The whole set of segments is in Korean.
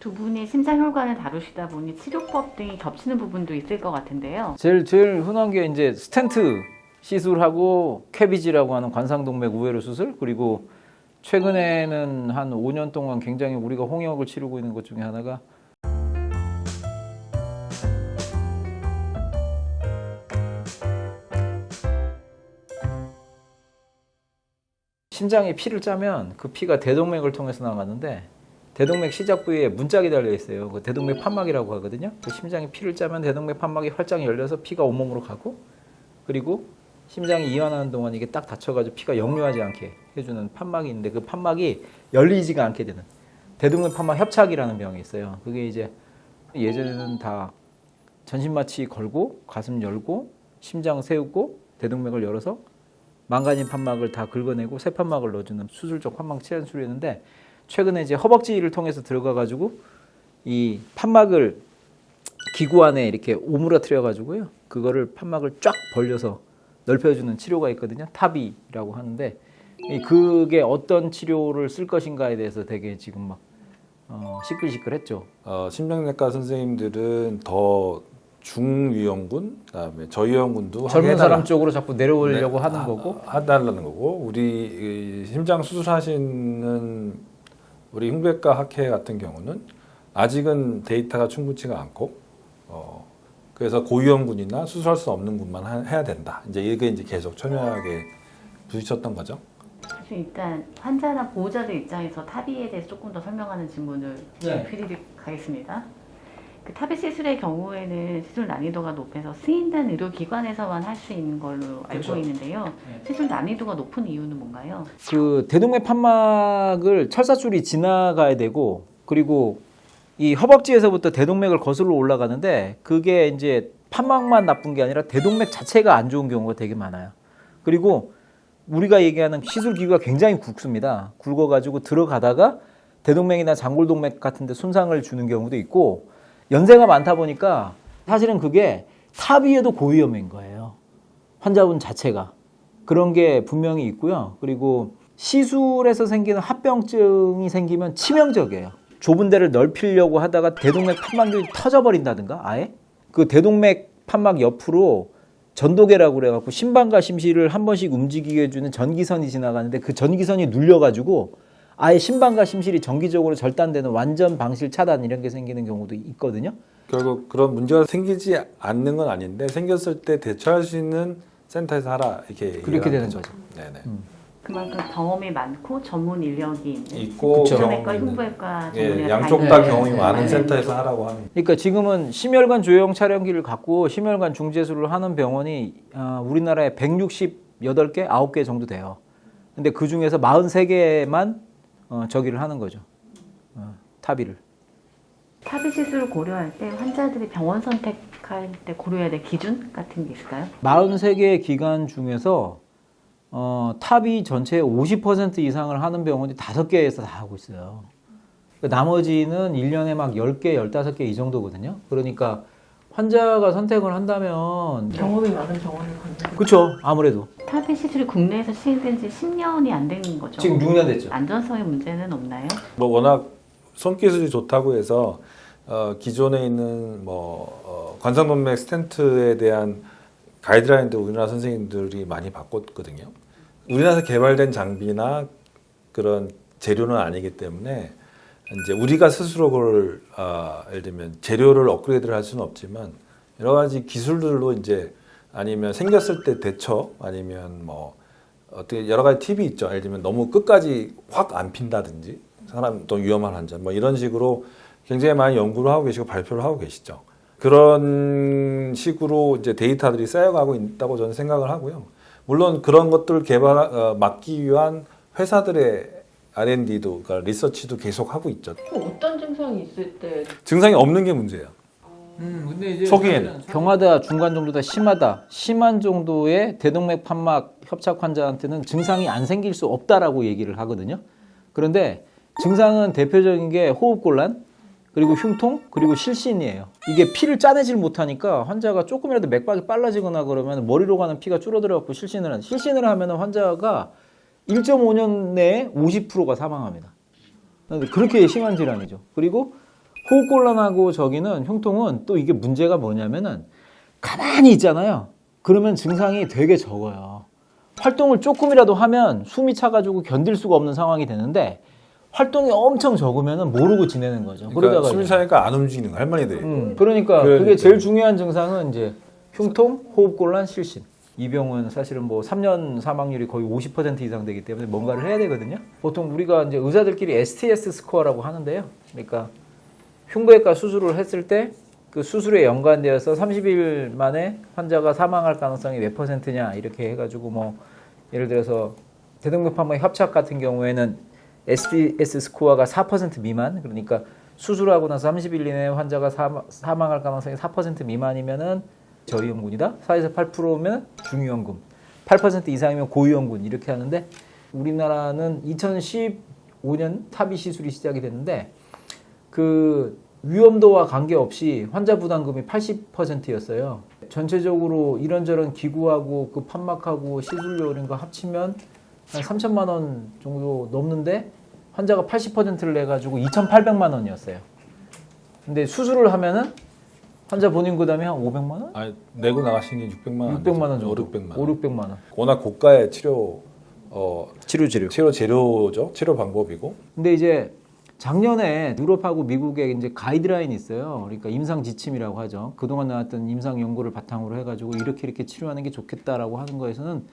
두 분이 심장혈관을 다루시다 보니 치료법 등이 겹치는 부분도 있을 것 같은데요. 제일 흔한 게 이제 스텐트 시술하고 캐비지라고 하는 관상동맥 우회로 수술, 그리고 최근에는 한 5년 동안 굉장히 우리가 홍역을 치르고 있는 것 중에 하나가 심장에 피를 짜면 그 피가 대동맥을 통해서 나가는데 대동맥 시작 부위에 문짝이 달려 있어요. 그 대동맥 판막이라고 하거든요. 그 심장에 피를 짜면 대동맥 판막이 활짝 열려서 피가 온몸으로 가고, 그리고 심장이 이완하는 동안 이게 딱 닫혀가지고 피가 역류하지 않게 해주는 판막이 있는데, 그 판막이 열리지가 않게 되는 대동맥 판막 협착이라는 병이 있어요. 그게 이제 예전에는 다 전신마취 걸고 가슴 열고 심장 세우고 대동맥을 열어서 망가진 판막을 다 긁어내고 새 판막을 넣어주는 수술적 판막 치환술이었는데, 최근에 이제 허벅지를 통해서 들어가가지고 이 판막을 기구 안에 이렇게 오므라뜨려 가지고요, 그거를 판막을 쫙 벌려서 넓혀주는 치료가 있거든요. 타비라고 하는데, 그게 어떤 치료를 쓸 것인가에 대해서 되게 지금 막 시끌시끌했죠. 심장내과 선생님들은 더 중위험군, 그다음에 저위험군도 젊은 사람 쪽으로 자꾸 내려오려고 하는 거고, 하달라는 거고, 우리 심장 수술하시는 우리 흉부외과 학회 같은 경우는 아직은 데이터가 충분치가 않고, 그래서 고위험군이나 수술할 수 없는 군만 해야 된다. 이제 이게 이제 계속 첨예하게 부딪혔던 거죠. 그래서 일단 환자나 보호자들 입장에서 타비에 대해서 조금 더 설명하는 질문을 드리도록 하겠습니다. 그 타비 시술의 경우에는 시술 난이도가 높아서 승인된 의료기관에서만 할 수 있는 걸로 알고 그렇죠. 있는데요. 시술 난이도가 높은 이유는 뭔가요? 그 대동맥 판막을 철사줄이 지나가야 되고, 그리고 이 허벅지에서부터 대동맥을 거슬러 올라가는데, 그게 이제 판막만 나쁜 게 아니라 대동맥 자체가 안 좋은 경우가 되게 많아요. 그리고 우리가 얘기하는 시술 기구가 굉장히 굵습니다. 굵어가지고 들어가다가 대동맥이나 장골동맥 같은 데 손상을 주는 경우도 있고, 연세가 많다 보니까 사실은 그게 타비에도 고위험인 거예요. 환자분 자체가. 그런 게 분명히 있고요. 그리고 시술에서 생기는 합병증이 생기면 치명적이에요. 좁은 데를 넓히려고 하다가 대동맥 판막이 터져버린다든가, 아예 그 대동맥 판막 옆으로 전도계라고 그래갖고 심방과 심실을 한 번씩 움직이게 해주는 전기선이 지나가는데, 그 전기선이 눌려가지고 아예 심방과 심실이 정기적으로 절단되는 완전 방실 차단 이런 게 생기는 경우도 있거든요. 결국 그런 문제가 생기지 않는 건 아닌데, 생겼을 때 대처할 수 있는 센터에서 하라, 이렇게 그렇게 되는 거죠. 네네. 그만큼 경험이 많고 전문 인력이 있고 기존외과, 흉부외과 전문의가 양쪽 다 다 있는 경험이 많은 네. 센터에서 하라고 하는. 그러니까 지금은 심혈관 조형 촬영기를 갖고 심혈관 중재술을 하는 병원이 우리나라에 168개, 9개 정도 돼요. 근데 그 중에서 43개만 저기를 하는 거죠. 타비를. 타비 시술을 고려할 때 환자들이 병원 선택할 때 고려해야 될 기준 같은 게 있을까요? 43개의 기관 중에서 타비 전체의 50% 이상을 하는 병원이 5개에서 다 하고 있어요. 나머지는 1년에 막 10개, 15개 이 정도거든요. 그러니까 환자가 선택을 한다면 경험이 많은 병원을 건드. 그렇죠. 아무래도. 타비 시술이 국내에서 시행된 지 10년이 안 되는 거죠. 지금 6년 됐죠. 안전성의 문제는 없나요? 뭐 워낙 손기술이 좋다고 해서 기존에 있는 관상동맥 스텐트에 대한 가이드라인도 우리나라 선생님들이 많이 바꿨거든요. 우리나라에서 개발된 장비나 그런 재료는 아니기 때문에 이제 우리가 스스로 그걸 예를 들면 재료를 업그레이드를 할 수는 없지만, 여러 가지 기술들로 이제, 아니면 생겼을 때 대처, 아니면 뭐 어떻게 여러 가지 팁이 있죠. 예를 들면 너무 끝까지 확 안 핀다든지, 사람 또 위험한 환자 뭐 이런 식으로 굉장히 많이 연구를 하고 계시고 발표를 하고 계시죠. 그런 식으로 이제 데이터들이 쌓여가고 있다고 저는 생각을 하고요. 물론 그런 것들을 막기 위한 회사들의 R&D도, 그러니까 리서치도 계속 하고 있죠. 어떤 증상이 있을 때? 증상이 없는 게 문제예요. 근데 이제 초기에는 경하다, 중간 정도다, 심한 정도의 대동맥 판막 협착 환자한테는 증상이 안 생길 수 없다라고 얘기를 하거든요. 그런데 증상은 대표적인 게 호흡곤란, 그리고 흉통, 그리고 실신이에요. 이게 피를 짜내질 못하니까 환자가 조금이라도 맥박이 빨라지거나 그러면 머리로 가는 피가 줄어들어갖고 실신을 하면 환자가 1.5년 내에 50%가 사망합니다. 그렇게 심한 질환이죠. 그리고 호흡곤란하고 저기는 흉통은 또 이게 문제가 뭐냐면은 가만히 있잖아요. 그러면 증상이 되게 적어요. 활동을 조금이라도 하면 숨이 차가지고 견딜 수가 없는 상황이 되는데 활동이 엄청 적으면 모르고 지내는 거죠. 그러니까 그러다가 숨이 차니까 안 움직이는 거 할머니들이. 그러니까 그러니까. 그게 제일 중요한 증상은 이제 흉통, 호흡곤란, 실신. 이 병은 사실은 뭐 3년 사망률이 거의 50% 이상 되기 때문에 뭔가를 해야 되거든요. 보통 우리가 이제 의사들끼리 STS 스코어라고 하는데요. 그러니까 흉부외과 수술을 했을 때 그 수술에 연관되어서 30일 만에 환자가 사망할 가능성이 몇 %냐 이렇게 해가지고 뭐 예를 들어서 대동맥판막 협착 같은 경우에는 STS 스코어가 4% 미만, 그러니까 수술하고 나서 30일 이내에 환자가 사망할 가능성이 4% 미만이면은 저위험군이다. 4에서 8%면 중위험군, 8% 이상이면 고위험군 이렇게 하는데 우리나라는 2015년 타비 시술이 시작이 됐는데 그 위험도와 관계없이 환자 부담금이 80%였어요. 전체적으로 이런저런 기구하고 그 판막하고 시술료 이런 거 합치면 한 3천만 원 정도 넘는데 환자가 80%를 내가지고 2,800만 원이었어요. 근데 수술을 하면은 환자 본인 부담이 한 500만 원? 아니, 내고 나가신 게 600만 원. 600만 원 정도. 5, 600만 원. 5, 600만 원. 워낙 고가의 치료 재료죠. 치료 방법이고. 근데 이제 작년에 유럽하고 미국에 이제 가이드라인이 있어요. 그러니까 임상 지침이라고 하죠. 그동안 나왔던 임상 연구를 바탕으로 해가지고 이렇게 치료하는 게 좋겠다라고 하는 거에서는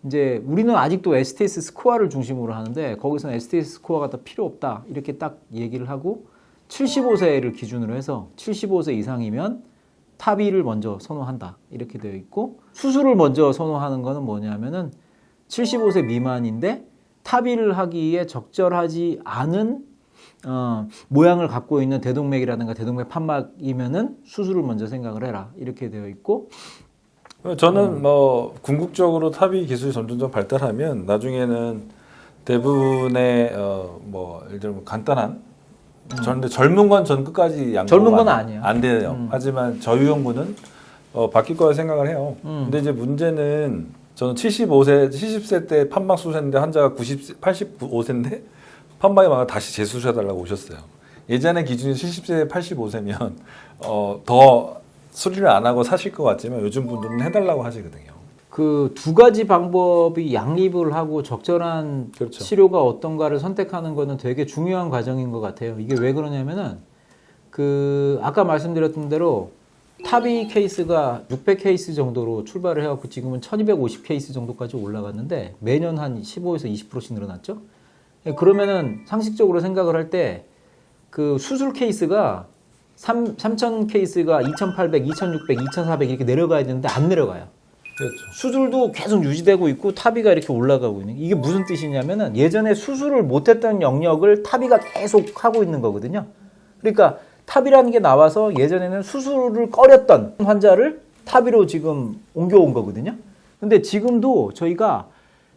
이제 우리는 아직도 STS 스코어를 중심으로 하는데 거기서는 STS 스코어가 더 필요 없다 이렇게 딱 얘기를 하고 75세를 기준으로 해서 75세 이상이면 타비를 먼저 선호한다 이렇게 되어 있고 수술을 먼저 선호하는 거는 뭐냐면은 75세 미만인데 타비를 하기에 적절하지 않은 모양을 갖고 있는 대동맥이라든가 대동맥 판막이면은 수술을 먼저 생각을 해라 이렇게 되어 있고 저는 뭐 궁극적으로 타비 기술이 점점 발달하면 나중에는 대부분의 뭐 예를 들면 간단한 근데 젊은 건 전 끝까지 젊은 건 아니에요. 안 돼요. 하지만 저유형군은 바뀔 거라 생각을 해요. 근데 이제 문제는 저는 70세 때 판막 수술했는데 환자가 85세인데 판막이 많아 다시 재수술해달라고 오셨어요. 예전에 기준이 70세 85세면 더 수리를 안 하고 사실 것 같지만 요즘 분들은 해달라고 하시거든요. 그 두 가지 방법이 양립을 하고 적절한 그렇죠. 치료가 어떤가를 선택하는 거는 되게 중요한 과정인 것 같아요. 이게 왜 그러냐면은 그 아까 말씀드렸던 대로 타비 케이스가 600 케이스 정도로 출발을 해갖고 지금은 1250 케이스 정도까지 올라갔는데 매년 한 15에서 20%씩 늘어났죠. 그러면은 상식적으로 생각을 할 때 그 수술 케이스가 3000 케이스가 2800, 2600, 2400 이렇게 내려가야 되는데 안 내려가요. 그렇죠. 수술도 계속 유지되고 있고 타비가 이렇게 올라가고 있는 이게 무슨 뜻이냐면은 예전에 수술을 못했던 영역을 타비가 계속 하고 있는 거거든요. 그러니까 타비라는 게 나와서 예전에는 수술을 꺼렸던 환자를 타비로 지금 옮겨온 거거든요. 근데 지금도 저희가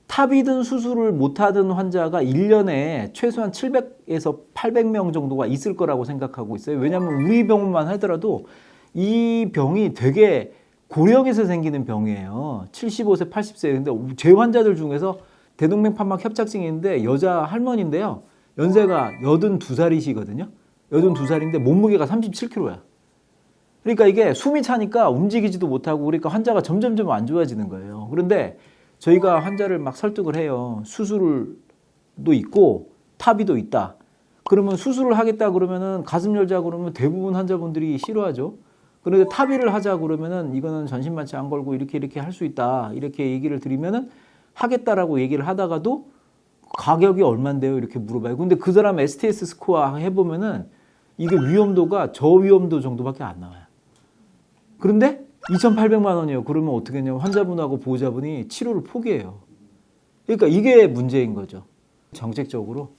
타비든 수술을 못하던 환자가 1년에 최소한 700에서 800명 정도가 있을 거라고 생각하고 있어요. 왜냐하면 우리 병원만 하더라도 이 병이 되게 고령에서 생기는 병이에요. 75세, 80세. 근데 제 환자들 중에서 대동맥 판막 협착증이 있는데 여자 할머니인데요. 연세가 82살이시거든요. 82살인데 몸무게가 37kg야. 그러니까 이게 숨이 차니까 움직이지도 못하고 그러니까 환자가 점점점 안 좋아지는 거예요. 그런데 저희가 환자를 막 설득을 해요. 수술도 있고 타비도 있다. 그러면 수술을 하겠다 그러면은 가슴 열자 그러면 대부분 환자분들이 싫어하죠. 그런데 타비를 하자 그러면은 이거는 전신마취 안 걸고 이렇게 할 수 있다. 이렇게 얘기를 드리면은 하겠다라고 얘기를 하다가도 가격이 얼만데요? 이렇게 물어봐요. 근데 그 사람 STS 스코어 해보면은 이게 위험도가 저위험도 정도밖에 안 나와요. 그런데 2,800만 원이에요. 그러면 어떻게 했냐면 환자분하고 보호자분이 치료를 포기해요. 그러니까 이게 문제인 거죠. 정책적으로.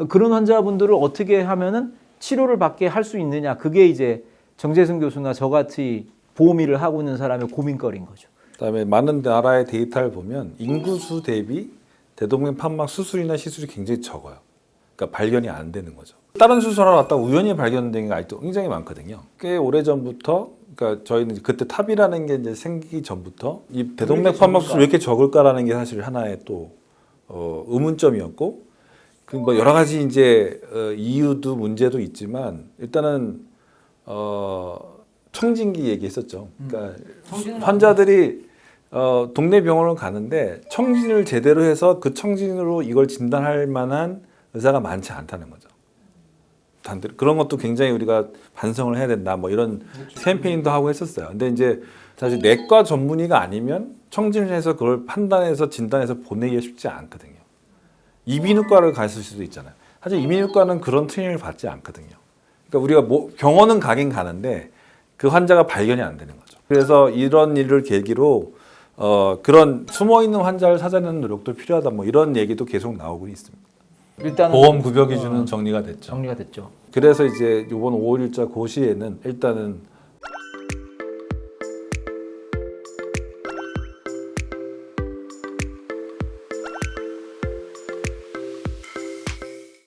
그런 환자분들을 어떻게 하면은 치료를 받게 할 수 있느냐. 그게 이제 정재승 교수나 저같이 보험의를 하고 있는 사람의 고민거리인 거죠. 그다음에 많은 나라의 데이터를 보면 인구수 대비 대동맥 판막 수술이나 시술이 굉장히 적어요. 그러니까 발견이 안 되는 거죠. 다른 수술하러 갔다가 우연히 발견된 게 아직도 굉장히 많거든요. 꽤 오래 전부터 그러니까 저희는 그때 탑이라는 게 이제 생기기 전부터 이 대동맥 판막 수술 왜 이렇게 적을까라는 게 사실 하나의 또 의문점이었고 그 뭐 여러 가지 이제 이유도 문제도 있지만 일단은 청진기 얘기했었죠. 그러니까 환자들이 동네 병원을 가는데 청진을 제대로 해서 그 청진으로 이걸 진단할 만한 의사가 많지 않다는 거죠. 그런 것도 굉장히 우리가 반성을 해야 된다. 뭐 이런 캠페인도 하고 했었어요. 근데 이제 사실 내과 전문의가 아니면 청진을 해서 그걸 판단해서 진단해서 보내기가 쉽지 않거든요. 이비인후과를 갔을 수도 있잖아요. 사실 이비인후과는 그런 트레이닝을 받지 않거든요. 그러니까 우리가 병원은 가긴 가는데 그 환자가 발견이 안 되는 거죠. 그래서 이런 일을 계기로 그런 숨어 있는 환자를 찾아내는 노력도 필요하다. 뭐 이런 얘기도 계속 나오고 있습니다. 일단 보험 급여 기준은 정리가 됐죠. 정리가 됐죠. 그래서 이제 이번 5.1자 고시에는 일단은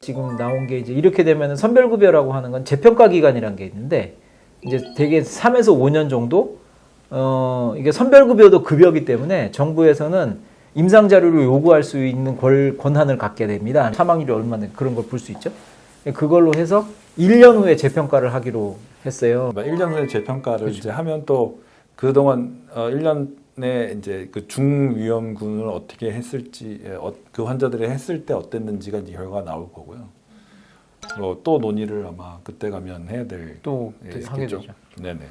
지금 나온 게 이제 이렇게 되면 선별급여라고 하는 건 재평가 기간이라는 게 있는데 이제 대개 3에서 5년 정도 이게 선별급여도 급여이기 때문에 정부에서는 임상 자료를 요구할 수 있는 권한을 갖게 됩니다. 사망률이 얼마나 그런 걸 볼 수 있죠. 그걸로 해서 1년 후에 재평가를 하기로 했어요. 1년 후에 재평가를 이제 하면 또 그동안 1년에 이제 그 중위험군을 어떻게 했을지 그 환자들이 했을 때 어땠는지가 이제 결과가 나올 거고요. 또 논의를 아마 그때 가면 해야 될 또 하게 있겠죠. 되죠. 네네.